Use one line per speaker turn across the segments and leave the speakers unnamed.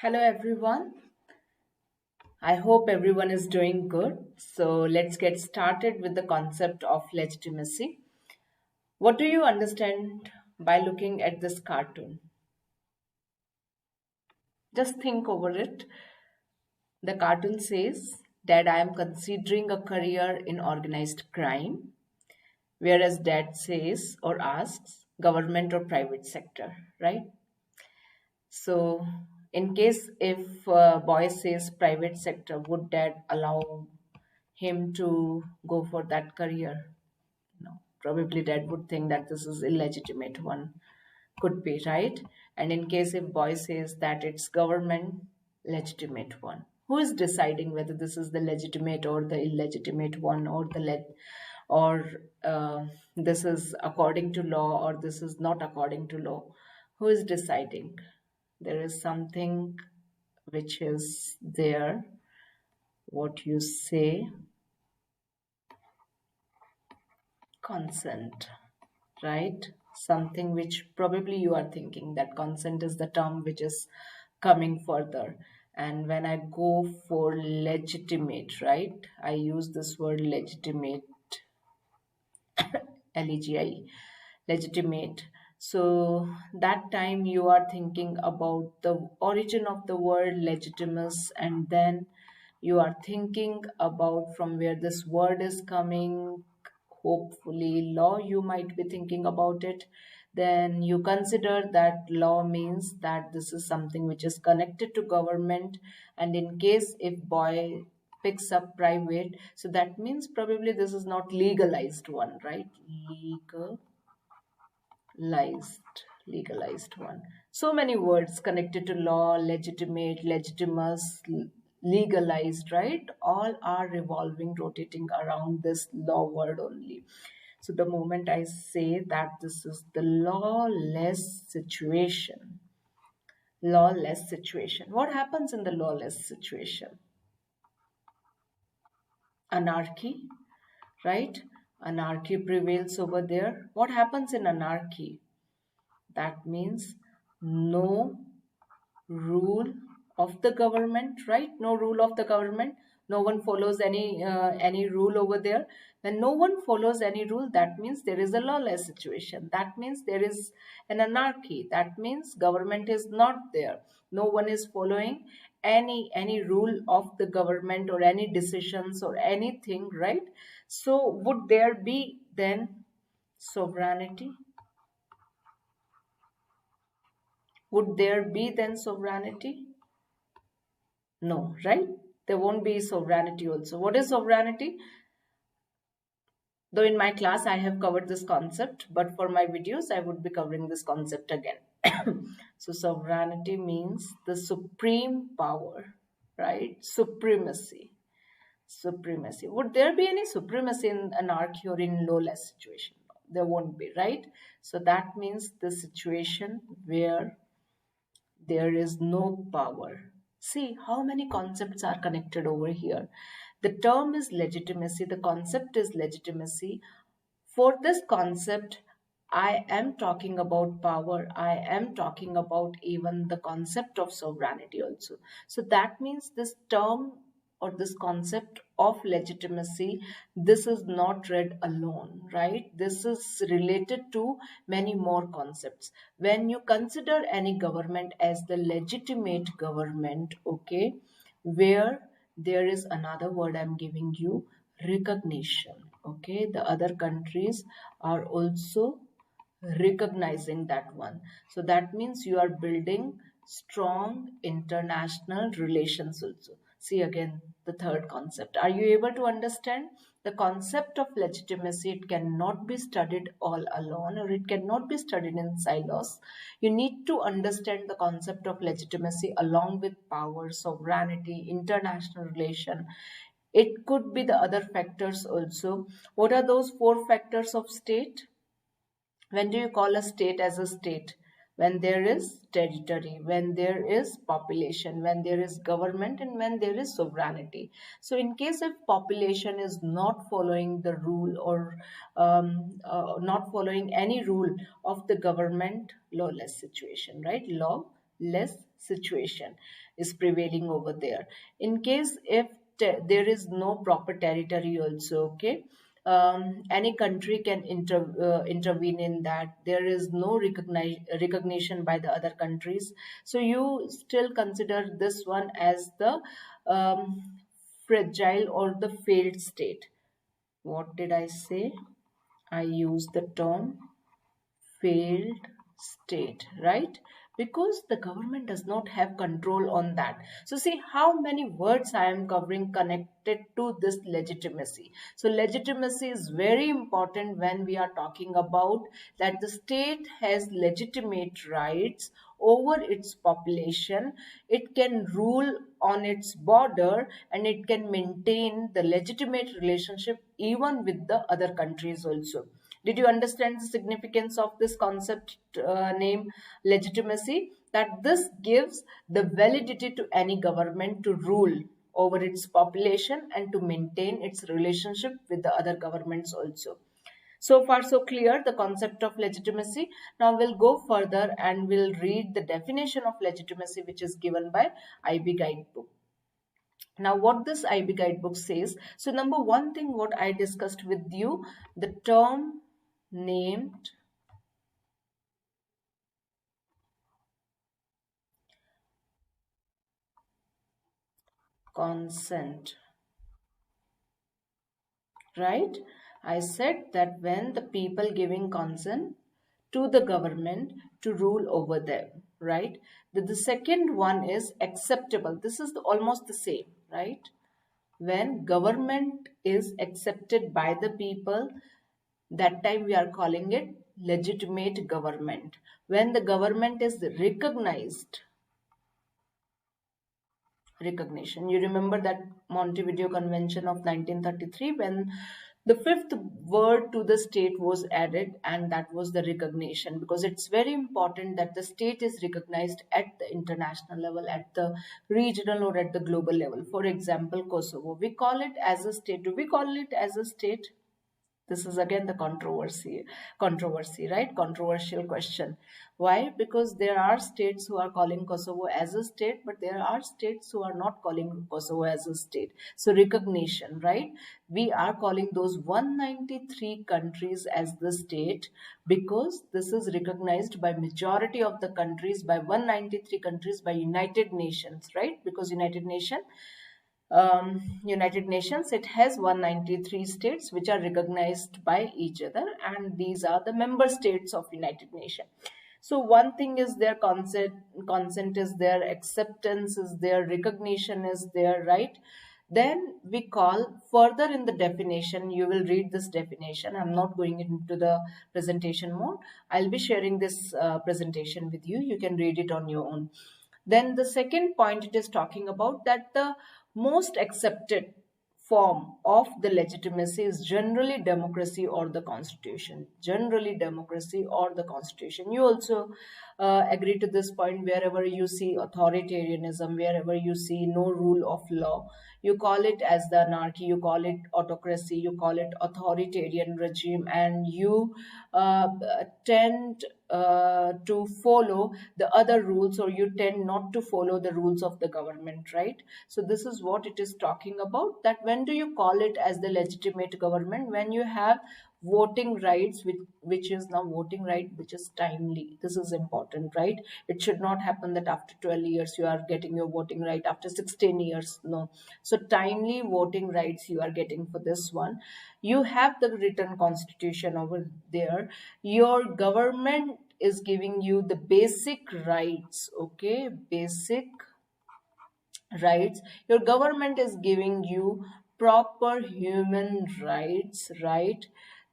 Hello everyone. I hope everyone is doing good. So let's get started with the concept of legitimacy. What do you understand by looking at this cartoon? Just think over it. The cartoon says that I am considering a career in organized crime, whereas dad says or asks government or private sector, right? So, in case if boy says private sector, would dad allow him to go for that career? No, probably dad would think that this is illegitimate one. Could be, right? And in case if boy says that it's government, legitimate one. Who is deciding whether this is the legitimate or the illegitimate one, or or this is according to law or this is not according to law? Who is deciding? There is something which is there, what you say, consent, right? Something which probably you are thinking that consent is the term which is coming further. And when I go for legitimate, right? I use this word legitimate, LEGI, legitimate. So that time you are thinking about the origin of the word legitimus, and then you are thinking about from where this word is coming. Hopefully law, you might be thinking about it. Then you consider that law means that this is something which is connected to government, and in case if boy picks up private, so that means probably this is not legalized one, right? Legalized one. So many words connected to law: legitimate, legitimous, legalized, right? All are revolving, rotating around this law word only. So the moment I say that this is the lawless situation, what happens in the lawless situation? Anarchy, right? Anarchy prevails over there. What happens in anarchy? That means no rule of the government, right? No rule of the government. No one follows any rule over there. When no one follows any rule, that means there is a lawless situation. That means there is an anarchy. That means government is not there. No one is following any rule of the government or any decisions or anything, right? So would there be then sovereignty? Would there be then sovereignty? No, right? There won't be sovereignty also. What is sovereignty? Though in my class I have covered this concept, but for my videos I would be covering this concept again. So sovereignty means the supreme power, right? Supremacy. Supremacy. Would there be any supremacy in anarchy or in lawless situation? There won't be, right? So that means the situation where there is no power. See how many concepts are connected over here. The term is legitimacy, the concept is legitimacy. For this concept, I am talking about power, I am talking about even the concept of sovereignty also. So that means this term or this concept of legitimacy, this is not read alone, right? This is related to many more concepts. When you consider any government as the legitimate government, okay, where there is another word I'm giving you, recognition. Okay, the other countries are also recognizing that one. So that means you are building strong international relations also. See again the third concept. Are you able to understand? The concept of legitimacy, it cannot be studied all alone, or it cannot be studied in silos. You need to understand the concept of legitimacy along with power, sovereignty, international relation. It could be the other factors also. What are those four factors of state? When do you call a state as a state? When there is territory, when there is population, when there is government, and when there is sovereignty. So in case if population is not following the rule or not following any rule of the government, lawless situation, right? less situation is prevailing over there. In case if there is no proper territory also, okay, any country can intervene in that. There is no recognition by the other countries. So you still consider this one as the um, fragile or the failed state. What did I say? I used the term failed state, right? Because the government does not have control on that. So see how many words I am covering connected to this legitimacy. So legitimacy is very important when we are talking about that the state has legitimate rights over its population. It can rule on its border and it can maintain the legitimate relationship even with the other countries also. Did you understand the significance of this concept name legitimacy? That this gives the validity to any government to rule over its population and to maintain its relationship with the other governments also. So far so clear the concept of legitimacy. Now we'll go further and we'll read the definition of legitimacy which is given by IB Guidebook. Now what this IB Guidebook says, so number one thing what I discussed with you, the term named consent, right? I said that when the people giving consent to the government to rule over them, right? The second one is acceptable. This is almost the same, right? When government is accepted by the people, that time we are calling it legitimate government. When the government is recognized, recognition. You remember that Montevideo Convention of 1933 when the fifth word to the state was added, and that was the recognition, because it's very important that the state is recognized at the international level, at the regional or at the global level. For example, Kosovo, we call it as a state. Do we call it as a state? This is again the controversy, right? Controversial question. Why? Because there are states who are calling Kosovo as a state, but there are states who are not calling Kosovo as a state. So recognition, right? We are calling those 193 countries as the state because this is recognized by majority of the countries, by 193 countries, by United Nations, right? Because United Nations, it has 193 states which are recognized by each other, and these are the member states of United Nations. So one thing is their consent is there, acceptance is there, recognition is there, right? Then we call further in the definition, you will read this definition. I'm not going into the presentation mode. I'll be sharing this presentation with you. You can read it on your own. Then the second point it is talking about that the most accepted form of the legitimacy is generally democracy or the constitution. Generally democracy or the constitution. You also agree to this point. Wherever you see authoritarianism, wherever you see no rule of law, you call it as the anarchy, you call it autocracy, you call it authoritarian regime, and you tend to follow the other rules, or you tend not to follow the rules of the government, right? So this is what it is talking about, that when do you call it as the legitimate government? When you have voting rights, which is now voting right which is timely. This is important, right? It should not happen that after 12 years you are getting your voting right, after 16 years, no. So timely voting rights you are getting for this one. You have the written constitution over there. Your government is giving you the basic rights, okay? Basic rights. Your government is giving you proper human rights, right?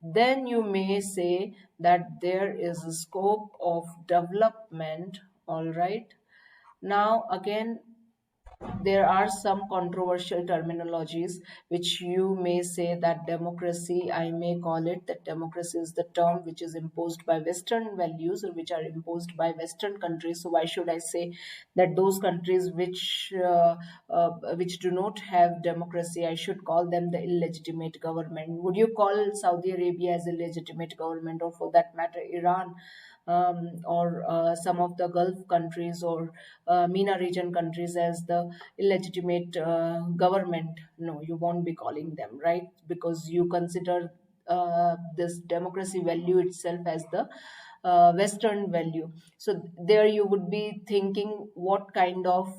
Then you may say that there is a scope of development, all right? Now again, there are some controversial terminologies which you may say that democracy, I may call it that democracy is the term which is imposed by Western values, or which are imposed by Western countries. So why should I say that those countries which do not have democracy, I should call them the illegitimate government? Would you call Saudi Arabia as a legitimate government, or for that matter Iran? or some of the Gulf countries or MENA region countries as the illegitimate government. No, you won't be calling them, right? Because you consider this democracy value itself as the Western value. So there you would be thinking what kind of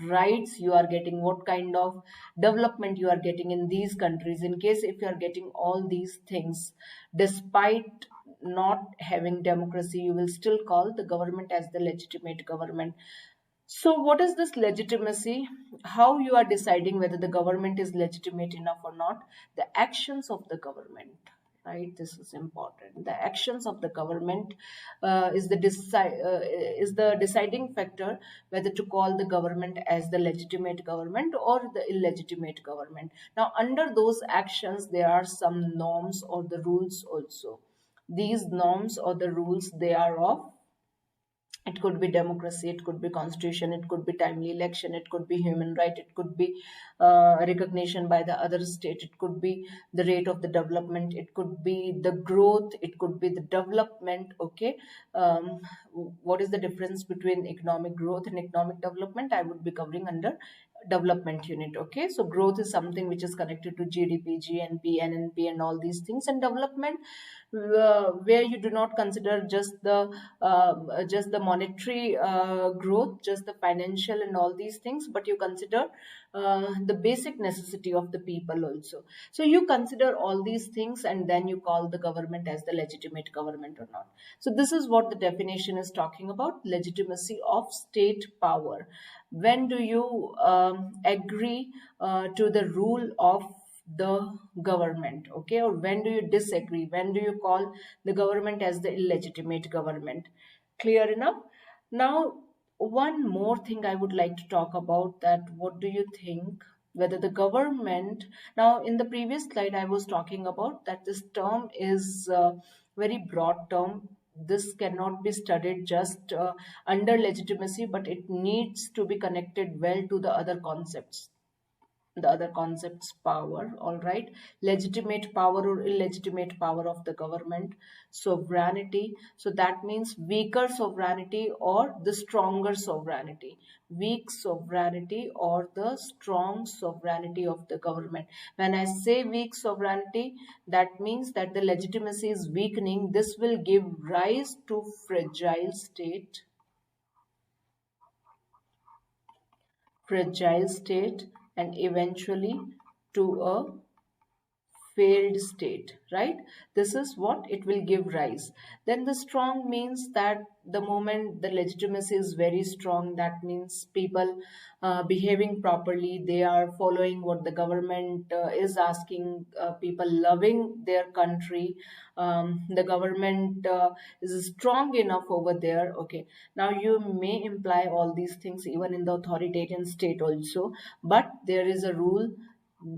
rights you are getting, what kind of development you are getting in these countries. In case if you are getting all these things, despite not having democracy, you will still call the government as the legitimate government. So, what is this legitimacy? How you are deciding whether the government is legitimate enough or not? The actions of the government, right? This is important. The actions of the government is the deciding factor whether to call the government as the legitimate government or the illegitimate government. Now, under those actions, there are some norms or the rules also. These norms or the rules, they are of, it could be democracy, it could be constitution, it could be timely election, it could be human right, it could be recognition by the other state, it could be the rate of the development, it could be the growth, it could be the development. Okay, um, what is the difference between economic growth and economic development? I would be covering under development unit. Okay, so growth is something which is connected to GDP, GNP, NNP, and all these things. And development, where you do not consider just the monetary growth, just the financial and all these things, but you consider the basic necessity of the people also. So you consider all these things, and then you call the government as the legitimate government or not. So this is what the definition is talking about: legitimacy of state power. When do you agree to the rule of the government? Okay, or when do you disagree? When do you call the government as the illegitimate government? Clear enough? Now, one more thing I would like to talk about, that what do you think whether the government, now in the previous slide I was talking about that this term is very broad term. This cannot be studied just under legitimacy, but it needs to be connected well to the other concepts, power. All right, legitimate power or illegitimate power of the government. Sovereignty, so that means weaker sovereignty or the stronger sovereignty. Weak sovereignty or the strong sovereignty of the government. When I say weak sovereignty, that means that the legitimacy is weakening. This will give rise to fragile state, and eventually to a failed state, right? This is what it will give rise. Then the strong means that the moment the legitimacy is very strong, that means people behaving properly, they are following what the government is asking, people loving their country, the government is strong enough over there. Okay, now you may imply all these things even in the authoritarian state also, but there is a rule,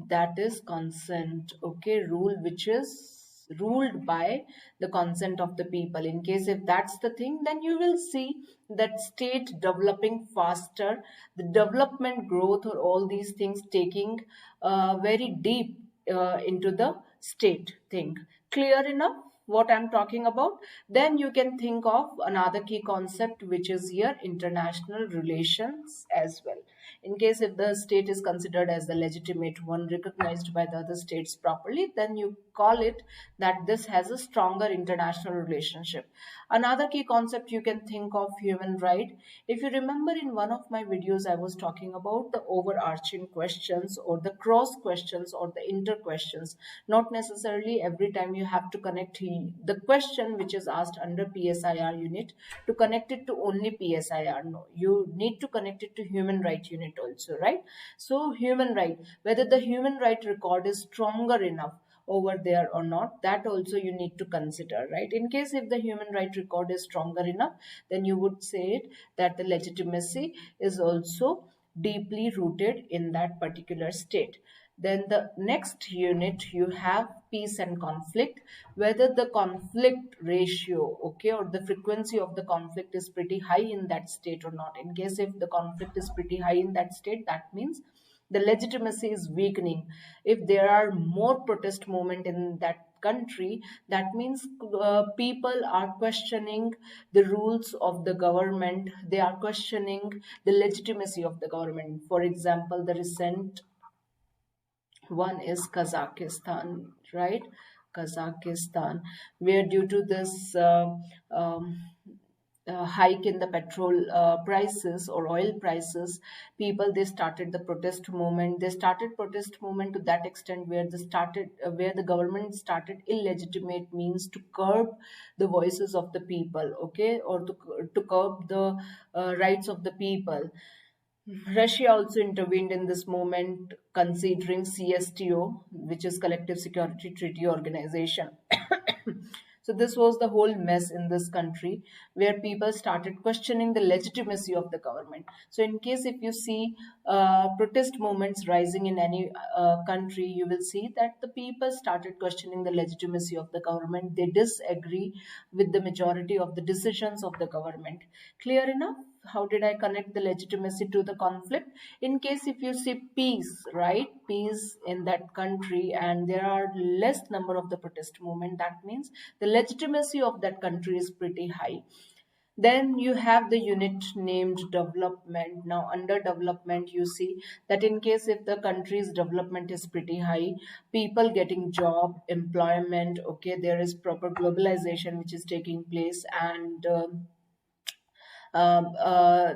that is consent. Okay, rule which is ruled by the consent of the people. In case if that's the thing, then you will see that state developing faster, the development growth or all these things taking very deep into the state thing. Clear enough what I'm talking about? Then you can think of another key concept, which is here international relations as well. In case if the state is considered as the legitimate one, recognized by the other states properly, then you call it that this has a stronger international relationship. Another key concept you can think of, human right. If you remember in one of my videos, I was talking about the overarching questions or the cross questions or the inter questions. Not necessarily every time you have to connect the question which is asked under PSIR unit to connect it to only PSIR. No, you need to connect it to human right unit also, right? So human right, whether the human right record is stronger enough over there or not, that also you need to consider, right? In case if the human right record is stronger enough, then you would say it that the legitimacy is also deeply rooted in that particular state. Then the next unit you have peace and conflict, whether the conflict ratio, okay, or the frequency of the conflict is pretty high in that state or not. In case if the conflict is pretty high in that state, that means the legitimacy is weakening. If there are more protest movement in that country, that means people are questioning the rules of the government. They are questioning the legitimacy of the government. For example, the recent one is Kazakhstan, right? Kazakhstan, where due to this um, hike in the petrol prices or oil prices, people, they started the protest movement. They started protest movement to that extent where they started where the government started illegitimate means to curb the voices of the people, okay, or to curb the rights of the people. Russia also intervened in this moment, considering CSTO, which is Collective Security Treaty Organization. So this was the whole mess in this country, where people started questioning the legitimacy of the government. So in case if you see protest movements rising in any country, you will see that the people started questioning the legitimacy of the government. They disagree with the majority of the decisions of the government. Clear enough? How did I connect the legitimacy to the conflict? In case if you see peace, right, peace in that country, and there are less number of the protest movement, that means the legitimacy of that country is pretty high. Then you have the unit named development. Now under development, you see that in case if the country's development is pretty high, people getting job, employment, okay, there is proper globalization which is taking place, and um, uh,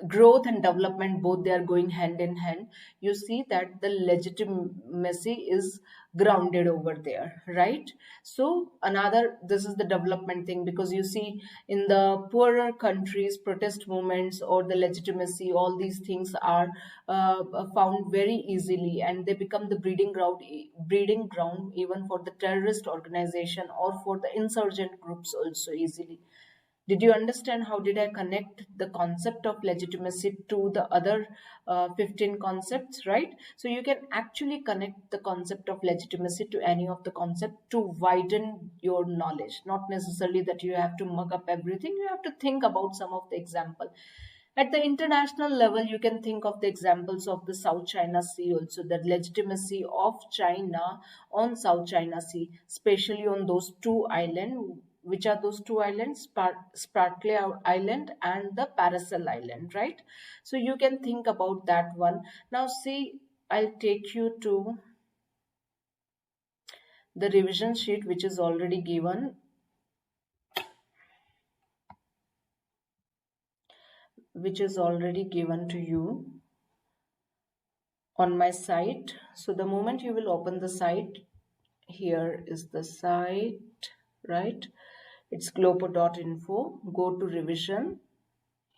growth and development, both they are going hand in hand. You see that the legitimacy is grounded over there, right? So another, this is the development thing, because you see in the poorer countries, protest movements or the legitimacy, all these things are found very easily, and they become the breeding ground even for the terrorist organization or for the insurgent groups also easily. Did you understand how did I connect the concept of legitimacy to the other 15 concepts, right? So you can actually connect the concept of legitimacy to any of the concept to widen your knowledge. Not necessarily that you have to mug up everything. You have to think about some of the example. At the international level, you can think of the examples of the South China Sea also, the legitimacy of China on South China Sea, especially on those two islands. Which are those two islands? Spratly Island and the Paracel Island, right? So you can think about that one. Now see, I'll take you to the revision sheet which is already given, to you on my site. So the moment you will open the site, here is the site, right? It's glopo.info. Go to revision.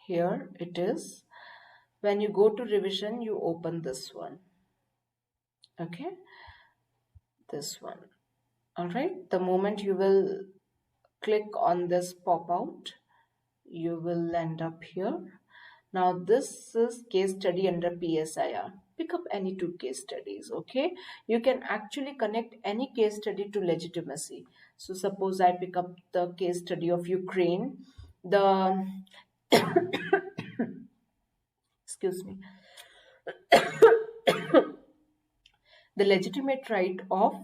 Here it is. When you go to revision, you open this one. Okay, this one. All right. The moment you will click on this pop out, you will end up here. Now this is case study under PSIR. Pick up any two case studies, okay? You can actually connect any case study to legitimacy. So suppose I pick up the case study of Ukraine. The excuse me, the legitimate right of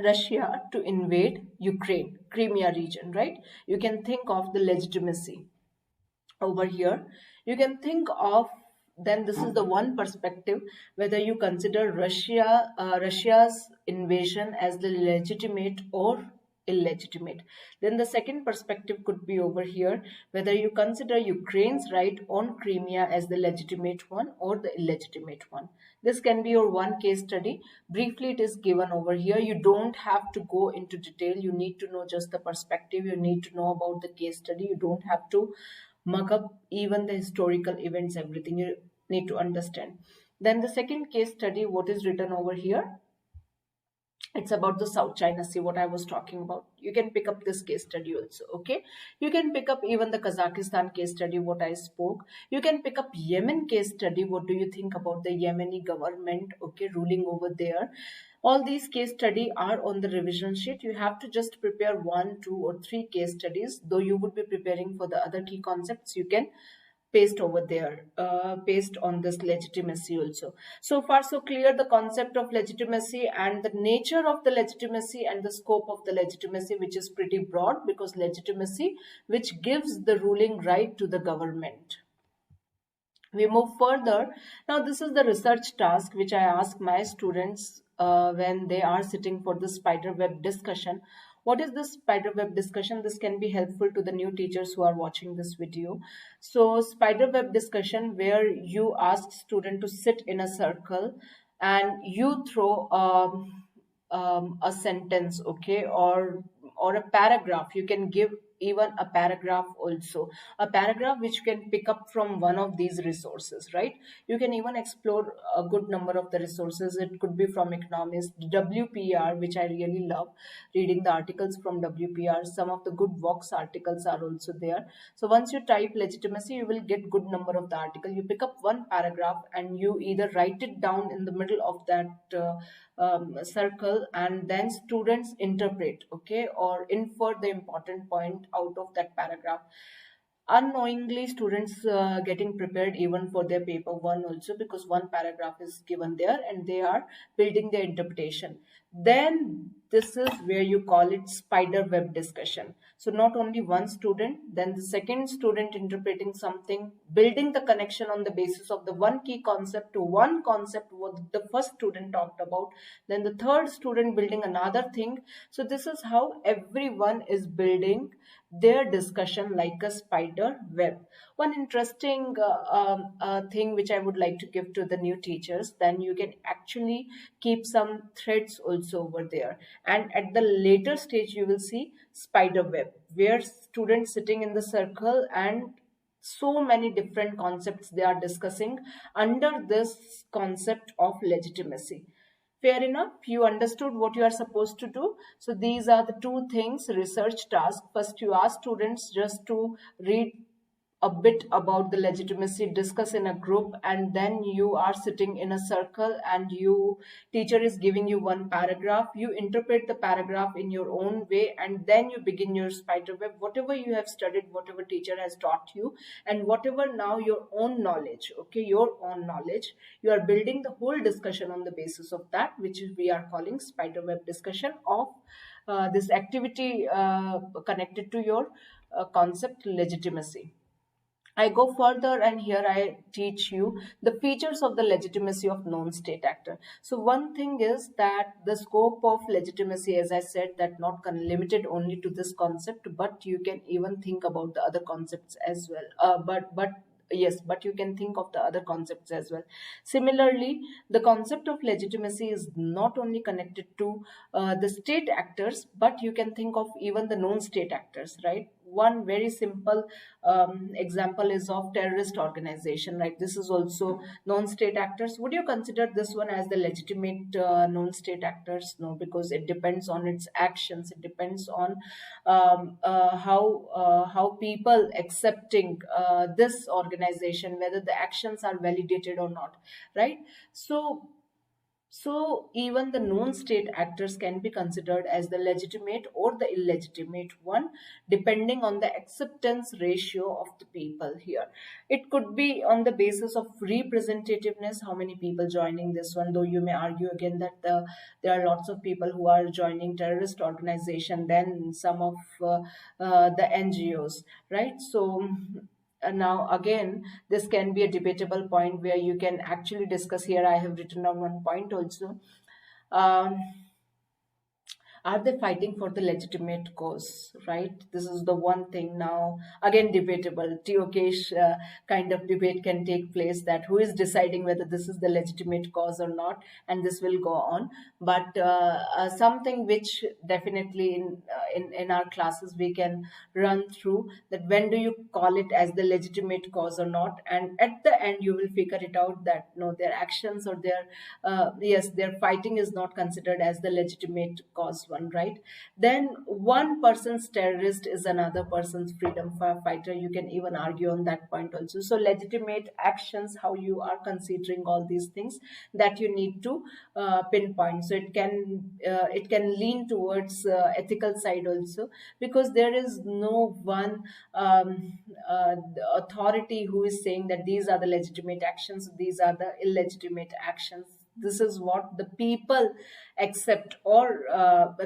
Russia to invade Ukraine, Crimea region, right? You can think of the legitimacy over here. You can think of, then this is the one perspective, whether you consider Russia's invasion as the legitimate or illegitimate. Then the second perspective could be over here, whether you consider Ukraine's right on Crimea as the legitimate one or the illegitimate one. This can be your one case study. Briefly, it is given over here. You don't have to go into detail. You need to know just the perspective. You need to know about the case study. You don't have to mug up even the historical events, everything you need to understand. Then the second case study, what is written over here, it's about the South China Sea, what I was talking about. You can pick up this case study also, okay? You can pick up even the Kazakhstan case study, what I spoke. You can pick up Yemen case study. What do you think about the Yemeni government, okay, ruling over there? All these case study are on the revision sheet. You have to just prepare 1, 2 or 3 case studies. Though you would be preparing for the other key concepts, you can paste over there, paste on this legitimacy also. So far so clear, the concept of legitimacy and the nature of the legitimacy and the scope of the legitimacy, which is pretty broad, because legitimacy which gives the ruling right to the government. We move further. Now, this is the research task which I ask my students when they are sitting for the spider web discussion. What is this spider web discussion? This can be helpful to the new teachers who are watching this video. So, spider web discussion, where you ask student to sit in a circle and you throw a sentence, okay, or a paragraph. You can give even a paragraph also, a paragraph which you can pick up from one of these resources, right? You can even explore a good number of the resources. It could be from economists, WPR, which I really love reading the articles from WPR. Some of the good Vox articles are also there. So once you type legitimacy, you will get good number of the article. You pick up one paragraph and you either write it down in the middle of that circle, and then students interpret, okay, or infer the important point out of that paragraph. Unknowingly, students getting prepared even for their paper one also, because one paragraph is given there and they are building their interpretation. Then this is where you call it spider web discussion. So not only one student, then the second student interpreting something, building the connection on the basis of the one key concept to one concept what the first student talked about, then the third student building another thing. So this is how everyone is building their discussion like a spider web. One interesting thing which I would like to give to the new teachers, then you can actually keep some threads also over there, and at the later stage you will see spider web, where students sitting in the circle and so many different concepts they are discussing under this concept of legitimacy. Fair enough, you understood what you are supposed to do. So these are the two things, research task. First, you ask students just to read a bit about the legitimacy, discuss in a group, and then you are sitting in a circle and you teacher is giving you one paragraph. You interpret the paragraph in your own way, and then you begin your spider web, whatever you have studied, whatever teacher has taught you, and whatever now your own knowledge, okay, your own knowledge, you are building the whole discussion on the basis of that, which is we are calling spider web discussion of this activity connected to your concept legitimacy. I go further and here I teach you the features of the legitimacy of non-state actor. So one thing is that the scope of legitimacy, as I said, that not limited only to this concept, but you can even think about the other concepts as well. But yes, but you can think of the other concepts as well. Similarly, the concept of legitimacy is not only connected to the state actors, but you can think of even the non-state actors, right? One very simple example is of terrorist organization, right? This is also non-state actors. Would you consider this one as the legitimate non-state actors? No, because it depends on its actions. It depends on how people accepting this organization, whether the actions are validated or not, right? So even the non-state actors can be considered as the legitimate or the illegitimate one, depending on the acceptance ratio of the people here. It could be on the basis of representativeness, how many people joining this one, though you may argue again that there are lots of people who are joining terrorist organization than some of the NGOs, right? So now again, this can be a debatable point where you can actually discuss. Here I have written down one point also. um, are they fighting for the legitimate cause, right? This is the one thing. Now again, debatable, TOKish kind of debate can take place, that who is deciding whether this is the legitimate cause or not, and this will go on. But something which definitely in our classes we can run through, that when do you call it as the legitimate cause or not, and at the end you will figure it out that no, their actions or their yes, their fighting is not considered as the legitimate cause. one, right? Then one person's terrorist is another person's freedom fighter. You can even argue on that point also. So legitimate actions, how you are considering all these things, that you need to pinpoint. So it can lean towards ethical side also, because there is no one authority who is saying that these are the legitimate actions, these are the illegitimate actions. This is what the people accept or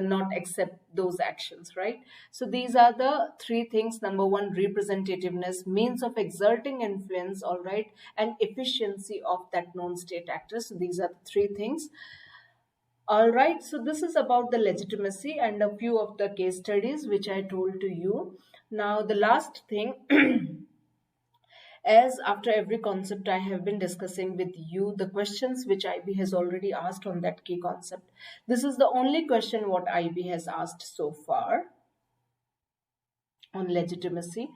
not accept those actions, right? So these are the three things. Number one, representativeness, means of exerting influence, all right, and efficiency of that known state actor. So these are the three things. All right, so this is about the legitimacy and a few of the case studies which I told to you. Now the last thing, as after every concept I have been discussing with you, the questions which IB has already asked on that key concept. This is the only question what IB has asked so far on legitimacy.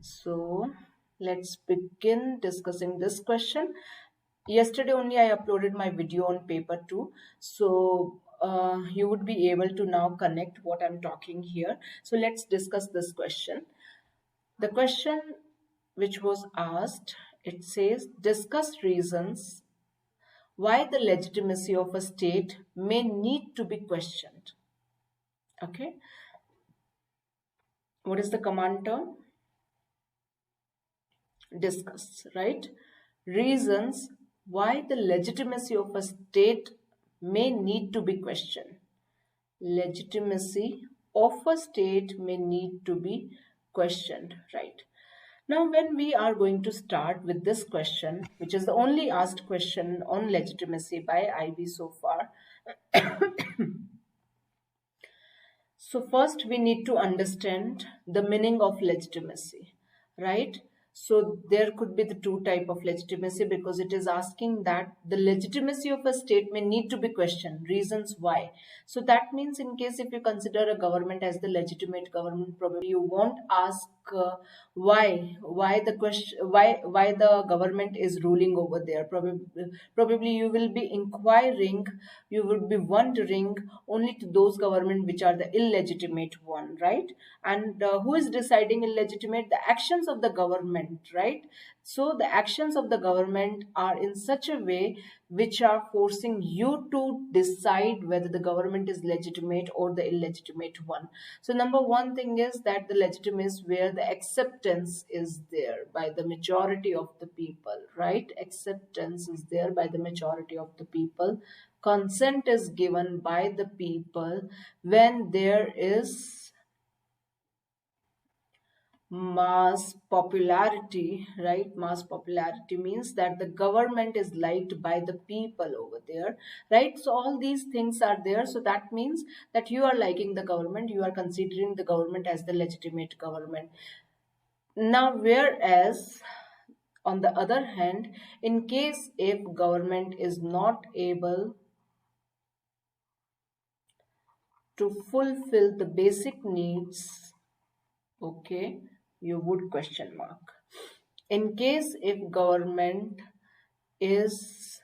So let's begin discussing this question. Yesterday only I uploaded my video on paper 2, so you would be able to now connect what I'm talking here. So let's discuss this question. The question which was asked, it says, discuss reasons why the legitimacy of a state may need to be questioned. Okay, what is the command term? Discuss, right? Reasons why the legitimacy of a state may need to be questioned. Legitimacy of a state may need to be questioned, right? Now, when we are going to start with this question, which is the only asked question on legitimacy by IB so far, so first we need to understand the meaning of legitimacy, right? So there could be the two type of legitimacy, because it is asking that the legitimacy of a state may need to be questioned. Reasons why. So that means in case if you consider a government as the legitimate government, probably you won't ask why the question, why the government is ruling over there. Probably you will be inquiring, you would be wondering only to those government which are the illegitimate one, right? And who is deciding illegitimate? The actions of the government, right? So the actions of the government are in such a way which are forcing you to decide whether the government is legitimate or the illegitimate one. So number one thing is that the legitimacy is where the acceptance is there by the majority of the people, right? Acceptance is there by the majority of the people. Consent is given by the people when there is mass popularity, right? Mass popularity means that the government is liked by the people over there, right? So all these things are there. So that means that you are liking the government, you are considering the government as the legitimate government. Now, whereas on the other hand, in case if government is not able to fulfill the basic needs, okay, you would question mark. In case if government is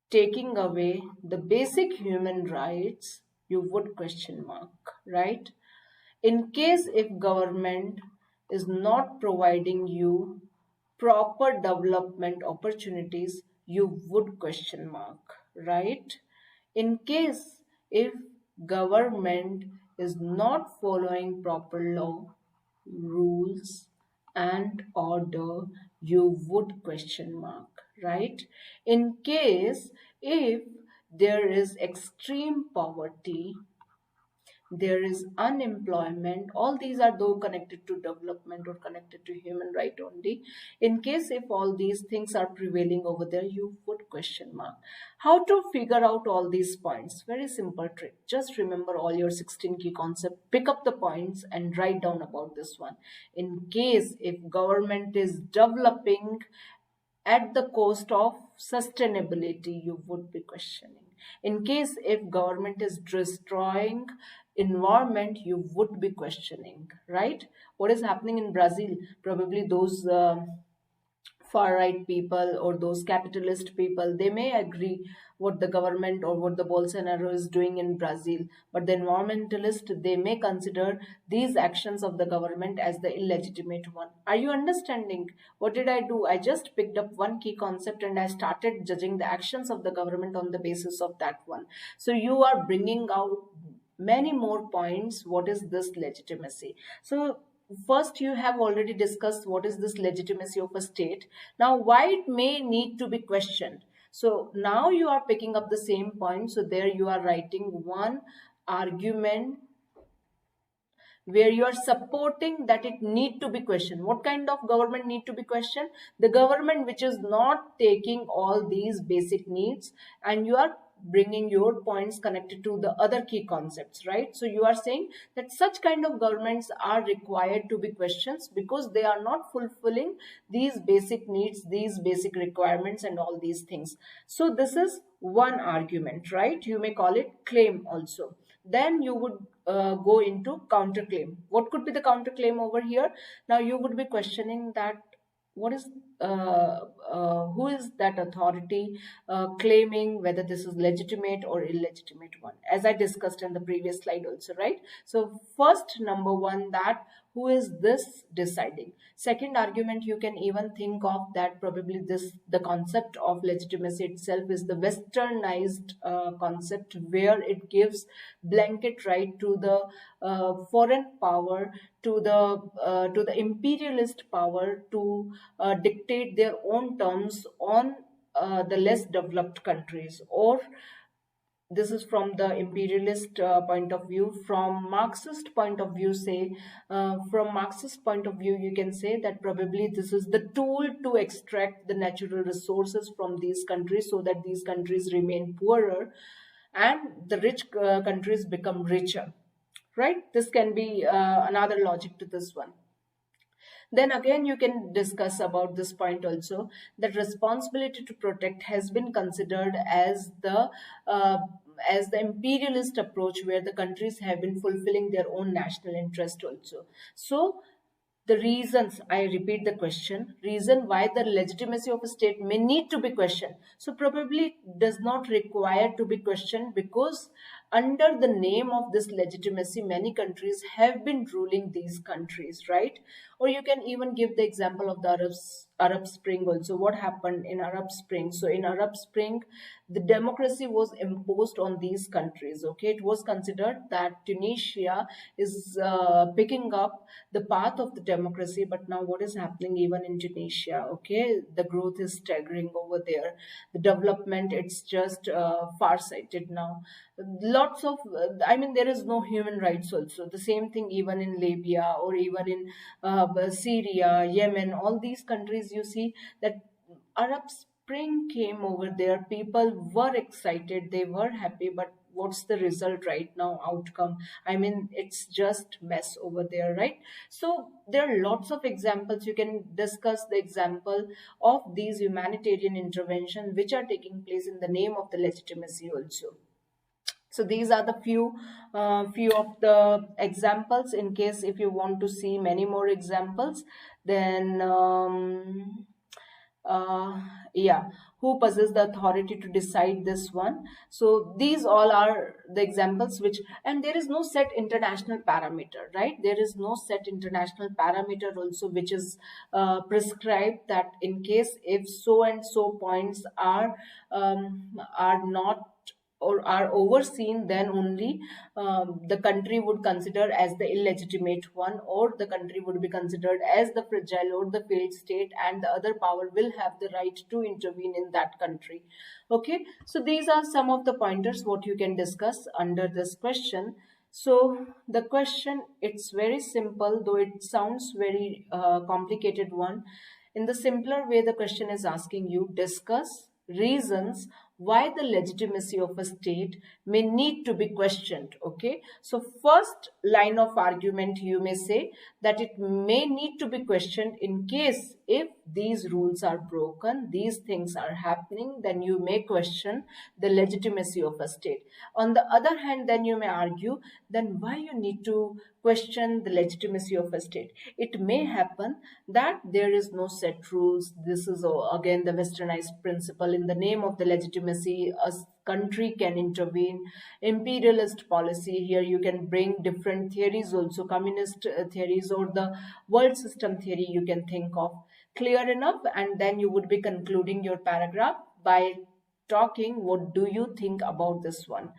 taking away the basic human rights, you would question mark, right? In case if government is not providing you proper development opportunities, you would question mark, right? In case if government is not following proper law, rules and order, you would question mark, right? In case if there is extreme poverty, there is unemployment, all these are though connected to development or connected to human right only. In case if all these things are prevailing over there, you would question mark. How to figure out all these points? Very simple trick. Just remember all your 16 key concepts, pick up the points and write down about this one. In case if government is developing at the cost of sustainability, you would be questioning. In case if government is destroying environment, you would be questioning, right? What is happening in Brazil? Probably those far right people or those capitalist people, they may agree what the government or what the Bolsonaro is doing in Brazil, but the environmentalist, they may consider these actions of the government as the illegitimate one. Are you understanding? What did I do? I just picked up one key concept and I started judging the actions of the government on the basis of that one. So you are bringing out many more points. What is this legitimacy? So first, you have already discussed what is this legitimacy of a state. Now, why it may need to be questioned. So now you are picking up the same point. So there you are writing one argument where you are supporting that it need to be questioned. What kind of government need to be questioned? The government which is not taking all these basic needs, and you are bringing your points connected to the other key concepts, right? So you are saying that such kind of governments are required to be questioned because they are not fulfilling these basic needs, these basic requirements and all these things. So this is one argument, right? You may call it claim also. Then you would go into counterclaim. What could be the counterclaim over here? Now you would be questioning that what is who is that authority claiming whether this is legitimate or illegitimate one, as I discussed in the previous slide also, right? So first, number one, that who is this deciding. Second argument, you can even think of that probably the concept of legitimacy itself is the westernized concept, where it gives blanket right to the foreign power, to the imperialist power to dictate their own terms on the less developed countries. Or this is from the imperialist point of view. From Marxist point of view, say from Marxist point of view, you can say that probably this is the tool to extract the natural resources from these countries so that these countries remain poorer and the rich countries become richer, right? This can be another logic to this one. Then again, you can discuss about this point also, that responsibility to protect has been considered uh, as the imperialist approach, where the countries have been fulfilling their own national interest also. So the reasons, I repeat the question, reason why the legitimacy of a state may need to be questioned. So probably does not require to be questioned because under the name of this legitimacy, many countries have been ruling these countries, right? Or you can even give the example of the Arab Spring also. What happened in Arab Spring? So in Arab Spring, the democracy was imposed on these countries. Okay, it was considered that Tunisia is picking up the path of the democracy, but now what is happening even in Tunisia? Okay, the growth is staggering over there. The development, it's just far-sighted now. Lots of, I mean, there is no human rights also. The same thing even in Libya or even in Syria, Yemen, all these countries, you see that Arab Spring came over there. People were excited, they were happy, but what's the result right now? Outcome. I mean, it's just mess over there, right? So there are lots of examples. You can discuss the example of these humanitarian interventions which are taking place in the name of the legitimacy also. So these are the few of the examples. In case if you want to see many more examples, then uh, yeah, who possess the authority to decide this one. So these all are the examples which, and there is no set international parameter, right? There is no set international parameter also which is prescribed that in case if so and so points are not or are overseen, then only the country would consider as the illegitimate one, or the country would be considered as the fragile or the failed state, and the other power will have the right to intervene in that country. Okay, so these are some of the pointers what you can discuss under this question. So the question, it's very simple, though it sounds very complicated one. In the simpler way, the question is asking you discuss reasons why the legitimacy of a state may need to be questioned. Okay, so first line of argument, you may say that it may need to be questioned in case if these rules are broken, these things are happening, then you may question the legitimacy of a state. On the other hand, then you may argue, then why you need to question the legitimacy of a state? It may happen that there is no set rules. This is again the westernized principle. In the name of the legitimacy, a country can intervene. Imperialist policy, here you can bring different theories also, communist theories or the world system theory you can think of. Clear enough? And then you would be concluding your paragraph by talking what do you think about this one.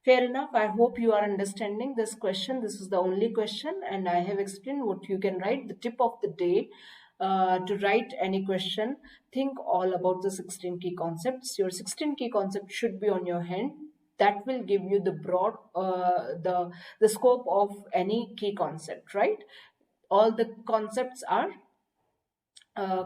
Fair enough. I hope you are understanding this question. This is the only question, and I have explained what you can write. The tip of the day, to write any question, think all about the 16 key concepts. Your 16 key concepts should be on your hand. That will give you the broad, the scope of any key concept, right? All the concepts are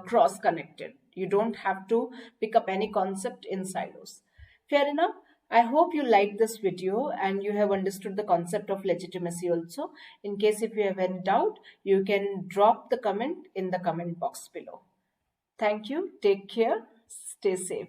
cross connected. You don't have to pick up any concept in silos. Fair enough. I hope you liked this video and you have understood the concept of legitimacy also. In case if you have any doubt, you can drop the comment in the comment box below. Thank you. Take care. Stay safe.